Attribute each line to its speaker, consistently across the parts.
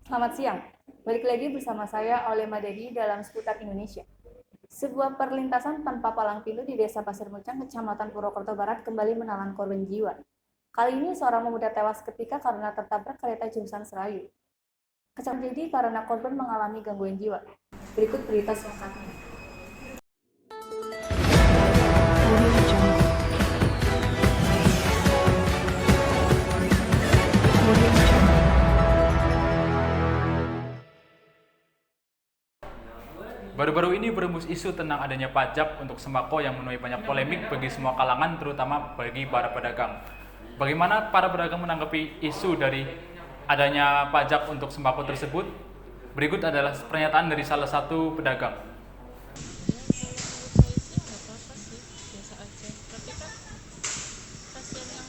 Speaker 1: Selamat siang, balik lagi bersama saya Oleh Madadi dalam Seputar Indonesia. Sebuah perlintasan tanpa palang pintu di Desa Pasir Muncang, Kecamatan Purwokerto Barat kembali menelan korban jiwa. Kali ini seorang pemuda tewas ketika karena tertabrak kereta jurusan Serayu. Kecelakaan terjadi karena korban mengalami gangguan jiwa. Berikut berita selengkapnya.
Speaker 2: Baru-baru ini berembus isu tentang adanya pajak untuk sembako yang menuai banyak polemik bagi semua kalangan, terutama bagi para pedagang. Bagaimana para pedagang menanggapi isu dari adanya pajak untuk sembako tersebut? Berikut adalah pernyataan dari salah satu pedagang.
Speaker 3: Saya sih nggak apa-apa sih, biasa aja. Tapi kan kasihan yang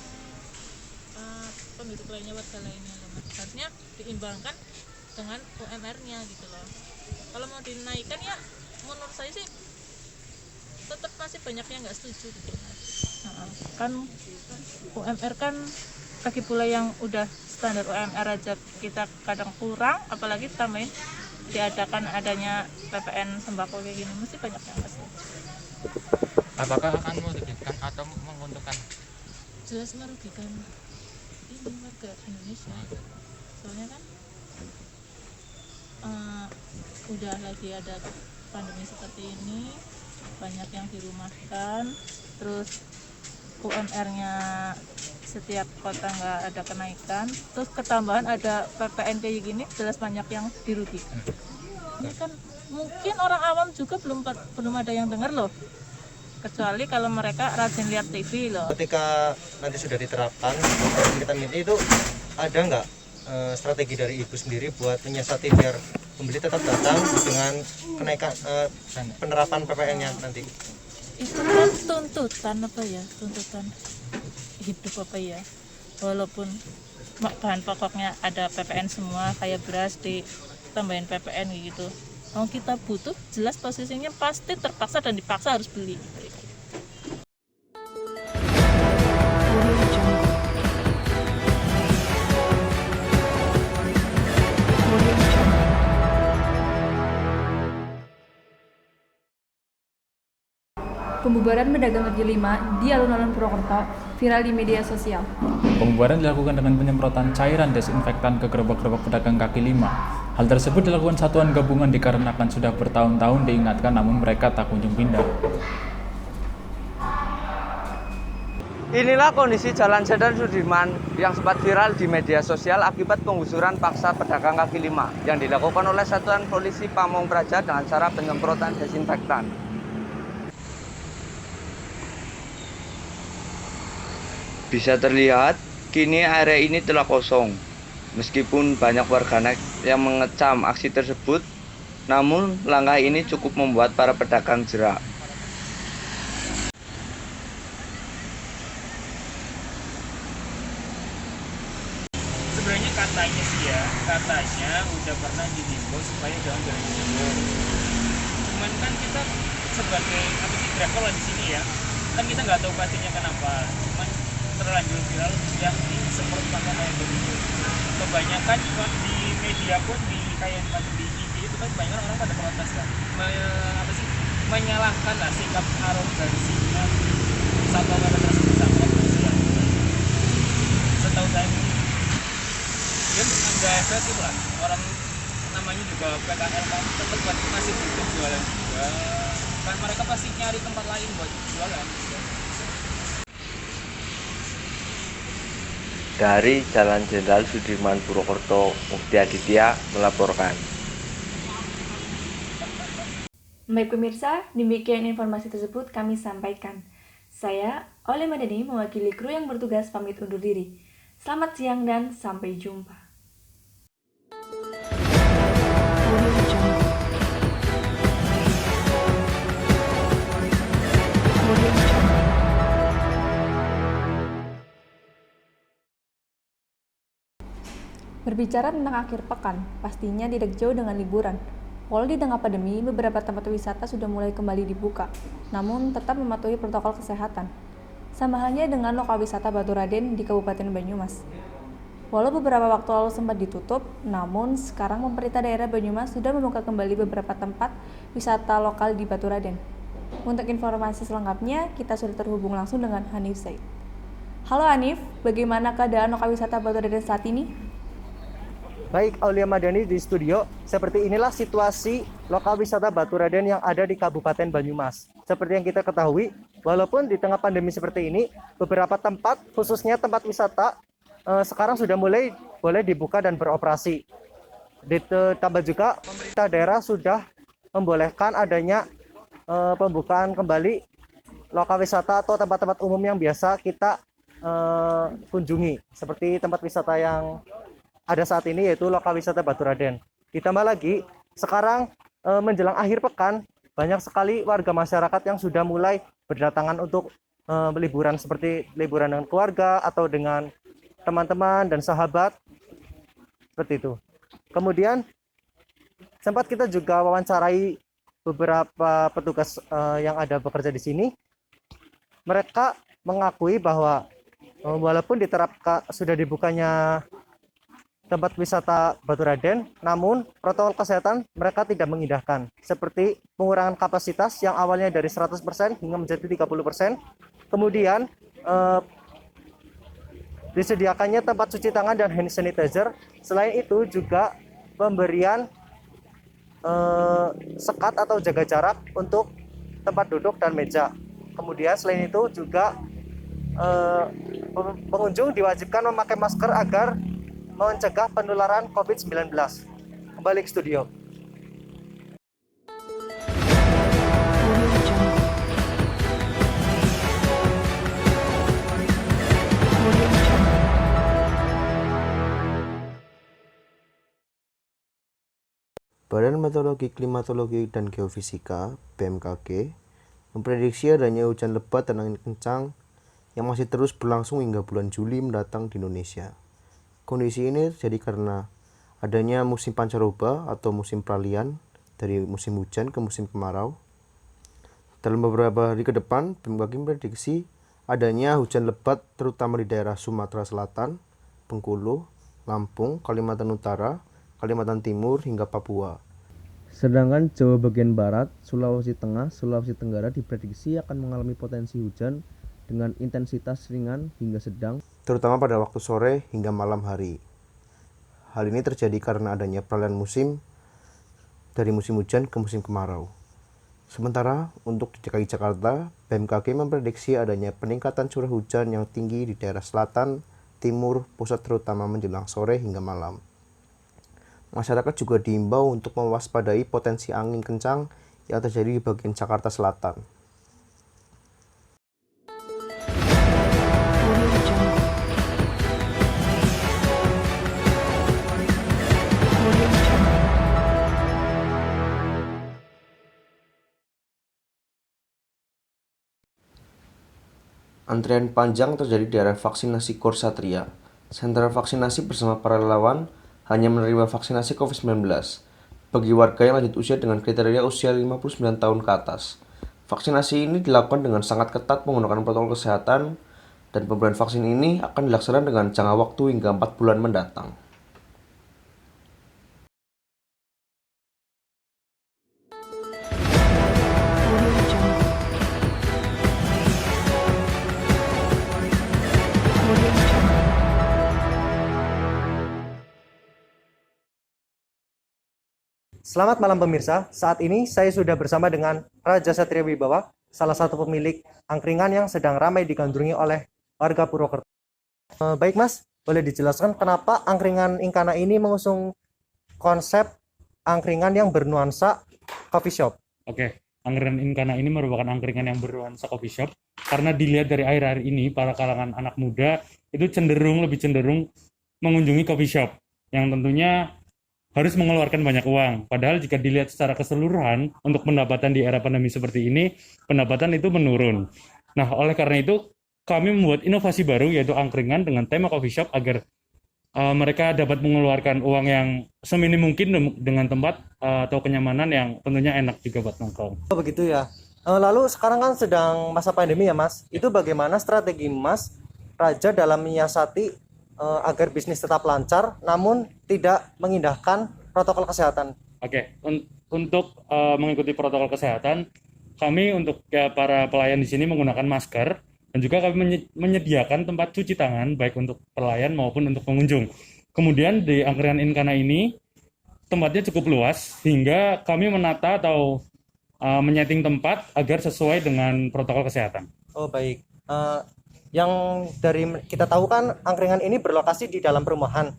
Speaker 3: penduduk lainnya, warga lainnya loh mas. Harusnya diimbangkan dengan UMR-nya gitu loh. Kalau mau dinaikkan ya, menurut saya sih tetap masih banyak yang nggak setuju gitu mas. Kan UMR kan lagi pula yang udah standar UMR aja kita kadang kurang, apalagi tambahin diadakan adanya PPN sembako kayak gini, mesti banyak yang nggak setuju.
Speaker 4: Apakah akan merugikan atau menguntungkan?
Speaker 3: Jelas merugikan ini warga Indonesia, soalnya kan udah lagi ada pandemi seperti ini, banyak yang dirumahkan, terus UMR-nya setiap kota nggak ada kenaikan, terus ketambahan ada PPN kayak gini, jelas banyak yang dirugikan. Ini kan mungkin orang awam juga belum ada yang dengar loh, kecuali kalau mereka rajin lihat TV loh.
Speaker 5: Ketika nanti sudah diterapkan kita itu ada nggak strategi dari ibu sendiri buat menyiasati biar pembeli tetap datang dengan kenaikan penerapan PPN-nya nanti?
Speaker 3: Itu kan tuntutan hidup apa ya, walaupun bahan pokoknya ada PPN semua kayak beras ditambahin PPN gitu, kalau kita butuh jelas posisinya pasti terpaksa dan dipaksa harus beli.
Speaker 1: Pembubaran pedagang kaki lima di alun-alun Purwokerto viral di media sosial.
Speaker 2: Pembubaran dilakukan dengan penyemprotan cairan desinfektan ke gerobak-gerobak pedagang kaki lima. Hal tersebut dilakukan satuan gabungan dikarenakan sudah bertahun-tahun diingatkan namun mereka tak kunjung pindah.
Speaker 6: Inilah kondisi Jalan Jenderal Sudirman yang sempat viral di media sosial akibat penggusuran paksa pedagang kaki lima yang dilakukan oleh Satuan Polisi Pamong Praja dengan cara penyemprotan desinfektan. Bisa terlihat, kini area ini telah kosong. Meskipun banyak warganet yang mengecam aksi tersebut, namun langkah ini cukup membuat para pedagang jera.
Speaker 7: Sebenarnya katanya udah pernah dihimbau supaya jangan jalan-jalan. Cuman kan kita sebagai driver lah di sini ya, kan kita nggak tahu pastinya kenapa. Cuman terlanjur viral yang disemprot pakai air begitu. Kebanyakan di media pun di kayak di TV itu kan banyak orang pada protes kan, menyalahkan lah sikap arogansinya satpol pp tersebut sama kepolisian. Setahu saya dia nggak efektif lah, orang namanya juga PKL kan tetap masih butuh jualan juga kan, mereka pasti nyari tempat lain buat jualan.
Speaker 6: Dari Jalan Jenderal Sudirman Purwokerto, Mukti Aditya melaporkan.
Speaker 1: Baik pemirsa, demikian informasi tersebut kami sampaikan. Saya, Oleh Madani, mewakili kru yang bertugas pamit undur diri. Selamat siang dan sampai jumpa. Berbicara tentang akhir pekan, pastinya tidak jauh dengan liburan. Walau di tengah pandemi, beberapa tempat wisata sudah mulai kembali dibuka, namun tetap mematuhi protokol kesehatan. Sama halnya dengan lokal wisata Batu Raden di Kabupaten Banyumas. Walau beberapa waktu lalu sempat ditutup, namun sekarang pemerintah daerah Banyumas sudah membuka kembali beberapa tempat wisata lokal di Baturaden. Untuk informasi selengkapnya, kita sudah terhubung langsung dengan Hanif Said. Halo Hanif, bagaimana keadaan lokal wisata Baturaden saat ini?
Speaker 5: Baik, Aulia Madani di studio. Seperti inilah situasi lokal wisata Baturaden yang ada di Kabupaten Banyumas. Seperti yang kita ketahui, walaupun di tengah pandemi seperti ini, beberapa tempat, khususnya tempat wisata, sekarang sudah mulai boleh dibuka dan beroperasi. Ditambah juga pemerintah daerah sudah membolehkan adanya pembukaan kembali lokal wisata atau tempat-tempat umum yang biasa kita kunjungi, seperti tempat wisata yang ada saat ini yaitu lokal wisata Baturaden. Ditambah lagi sekarang menjelang akhir pekan banyak sekali warga masyarakat yang sudah mulai berdatangan untuk liburan, seperti liburan dengan keluarga atau dengan teman-teman dan sahabat, seperti itu. Kemudian sempat kita juga wawancarai beberapa petugas yang ada bekerja di sini. Mereka mengakui bahwa walaupun sudah dibukanya tempat wisata Baturaden, namun protokol kesehatan mereka tidak mengindahkan, seperti pengurangan kapasitas yang awalnya dari 100% hingga menjadi 30%. Kemudian disediakannya tempat cuci tangan dan hand sanitizer. Selain itu juga pemberian sekat atau jaga jarak untuk tempat duduk dan meja. Kemudian selain itu juga pengunjung diwajibkan memakai masker agar mencegah penularan COVID-19. Kembali ke studio.
Speaker 8: Badan Meteorologi, Klimatologi, dan Geofisika (BMKG) memprediksi adanya hujan lebat dan angin kencang yang masih terus berlangsung hingga bulan Juli mendatang di Indonesia. Kondisi ini terjadi karena adanya musim pancaroba atau musim peralihan dari musim hujan ke musim kemarau. Dalam beberapa hari ke depan, BMKG memprediksi adanya hujan lebat terutama di daerah Sumatera Selatan, Bengkulu, Lampung, Kalimantan Utara, Kalimantan Timur, hingga Papua. Sedangkan Jawa bagian barat, Sulawesi Tengah, Sulawesi Tenggara diprediksi akan mengalami potensi hujan dengan intensitas ringan hingga sedang, terutama pada waktu sore hingga malam hari. Hal ini terjadi karena adanya peralihan musim dari musim hujan ke musim kemarau. Sementara untuk di DKI Jakarta, BMKG memprediksi adanya peningkatan curah hujan yang tinggi di daerah selatan, timur, pusat terutama menjelang sore hingga malam. Masyarakat juga diimbau untuk mewaspadai potensi angin kencang yang terjadi di bagian Jakarta Selatan. Antrian panjang terjadi di area vaksinasi Gor Satria. Sentra vaksinasi bersama para relawan hanya menerima vaksinasi COVID-19 bagi warga yang lanjut usia dengan kriteria usia 59 tahun ke atas. Vaksinasi ini dilakukan dengan sangat ketat menggunakan protokol kesehatan, dan pemberian vaksin ini akan dilaksanakan dengan jangka waktu hingga 4 bulan mendatang.
Speaker 5: Selamat malam pemirsa, saat ini saya sudah bersama dengan Raja Satria Wibawa, salah satu pemilik angkringan yang sedang ramai digandrungi oleh warga Purwokerto. Baik Mas, boleh dijelaskan kenapa angkringan Inkana ini mengusung konsep angkringan yang bernuansa coffee shop?
Speaker 7: Oke, angkringan Inkana ini merupakan angkringan yang bernuansa coffee shop karena dilihat dari akhir-akhir ini para kalangan anak muda itu lebih cenderung mengunjungi coffee shop yang tentunya harus mengeluarkan banyak uang. Padahal jika dilihat secara keseluruhan untuk pendapatan di era pandemi seperti ini, pendapatan itu menurun. Nah, oleh karena itu kami membuat inovasi baru yaitu angkringan dengan tema coffee shop agar mereka dapat mengeluarkan uang yang seminim mungkin dengan tempat atau kenyamanan yang tentunya enak juga buat nongkrong.
Speaker 5: Oh begitu ya. Lalu sekarang kan sedang masa pandemi ya Mas. Itu bagaimana strategi Mas Raja dalam menyiasati agar bisnis tetap lancar namun tidak mengindahkan protokol kesehatan.
Speaker 9: Oke, untuk mengikuti protokol kesehatan, kami untuk para pelayan di sini menggunakan masker dan juga kami menyediakan tempat cuci tangan baik untuk pelayan maupun untuk pengunjung. Kemudian di angkringan Incana ini tempatnya cukup luas sehingga kami menata atau menyeting tempat agar sesuai dengan protokol kesehatan.
Speaker 5: Oh baik. Yang dari kita tahu kan angkringan ini berlokasi di dalam perumahan.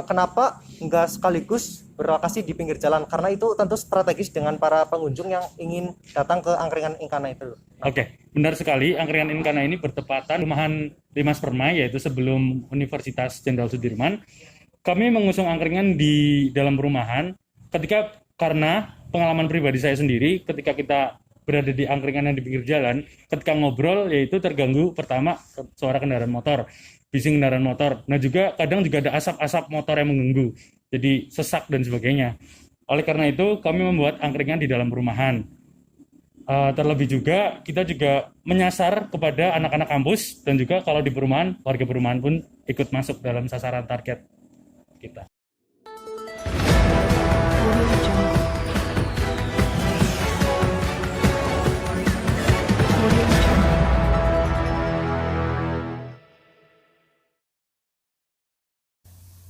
Speaker 5: Kenapa nggak sekaligus berlokasi di pinggir jalan? Karena itu tentu strategis dengan para pengunjung yang ingin datang ke angkringan Incana itu.
Speaker 9: Oke, benar sekali. Angkringan Incana ini bertepatan perumahan Dimas Permai, yaitu sebelum Universitas Jenderal Sudirman. Kami mengusung angkringan di dalam perumahan karena pengalaman pribadi saya sendiri ketika kita berada di angkringan yang di pinggir jalan, ketika ngobrol yaitu terganggu pertama suara kendaraan motor, bising kendaraan motor. Nah juga kadang juga ada asap-asap motor yang mengganggu, jadi sesak dan sebagainya. Oleh karena itu kami membuat angkringan di dalam perumahan. Terlebih juga kita juga menyasar kepada anak-anak kampus dan juga kalau di perumahan, warga perumahan pun ikut masuk dalam sasaran target kita.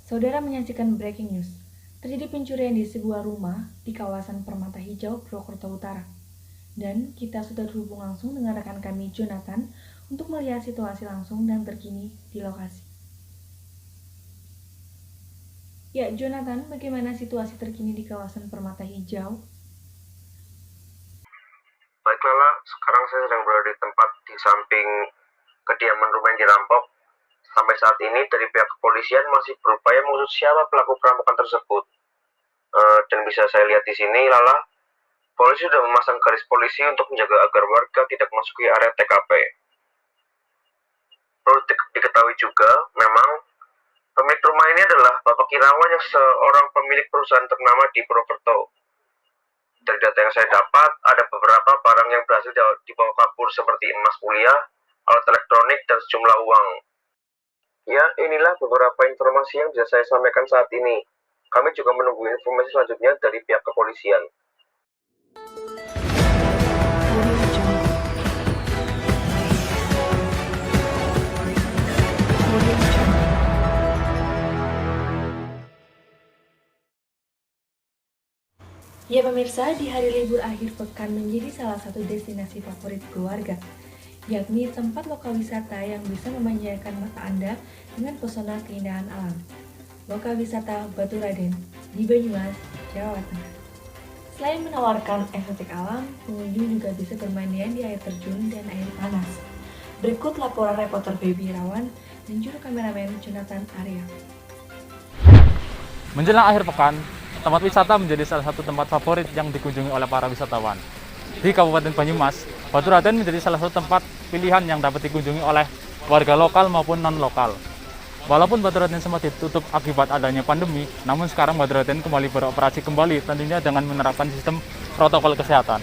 Speaker 1: Saudara menyaksikan breaking news. Terjadi pencurian di sebuah rumah di kawasan Permata Hijau, Purwokerto Utara. Dan kita sudah terhubung langsung dengan rekan kami Jonathan untuk melihat situasi langsung dan terkini di lokasi. Ya, Jonathan, bagaimana situasi terkini di kawasan Permata Hijau?
Speaker 10: Baik Lala, sekarang saya sedang berada di tempat di samping kediaman rumah yang dirampok. Sampai saat ini dari pihak kepolisian masih berupaya mengusut siapa pelaku perampokan tersebut. Dan bisa saya lihat di sini, Lala, polisi sudah memasang garis polisi untuk menjaga agar warga tidak memasuki area TKP. Perlu diketahui juga, memang pemilik rumah ini adalah Bapak Irawan yang seorang pemilik perusahaan ternama di Purwokerto. Dari data yang saya dapat, ada beberapa barang yang berhasil dibawa kabur seperti emas kuliah, alat elektronik, dan sejumlah uang. Ya, inilah beberapa informasi yang bisa saya sampaikan saat ini. Kami juga menunggu informasi selanjutnya dari pihak kepolisian.
Speaker 1: Ya pemirsa, di hari libur akhir pekan menjadi salah satu destinasi favorit keluarga, yakni tempat lokal wisata yang bisa memanjakan mata Anda dengan pesona keindahan alam. Lokal wisata Batu Raden di Banyumas, Jawa Tengah. Selain menawarkan estetik alam, pengunjung juga bisa bermandian di air terjun dan air panas. Berikut laporan reporter Baby Irawan dan juru kameramen Jonathan Arya.
Speaker 2: Menjelang akhir pekan, tempat wisata menjadi salah satu tempat favorit yang dikunjungi oleh para wisatawan. Di Kabupaten Banyumas, Batu Raden menjadi salah satu tempat pilihan yang dapat dikunjungi oleh warga lokal maupun non-lokal. Walaupun Batu Raden sempat ditutup akibat adanya pandemi, namun sekarang Batu Raden kembali beroperasi kembali tentunya dengan menerapkan sistem protokol kesehatan.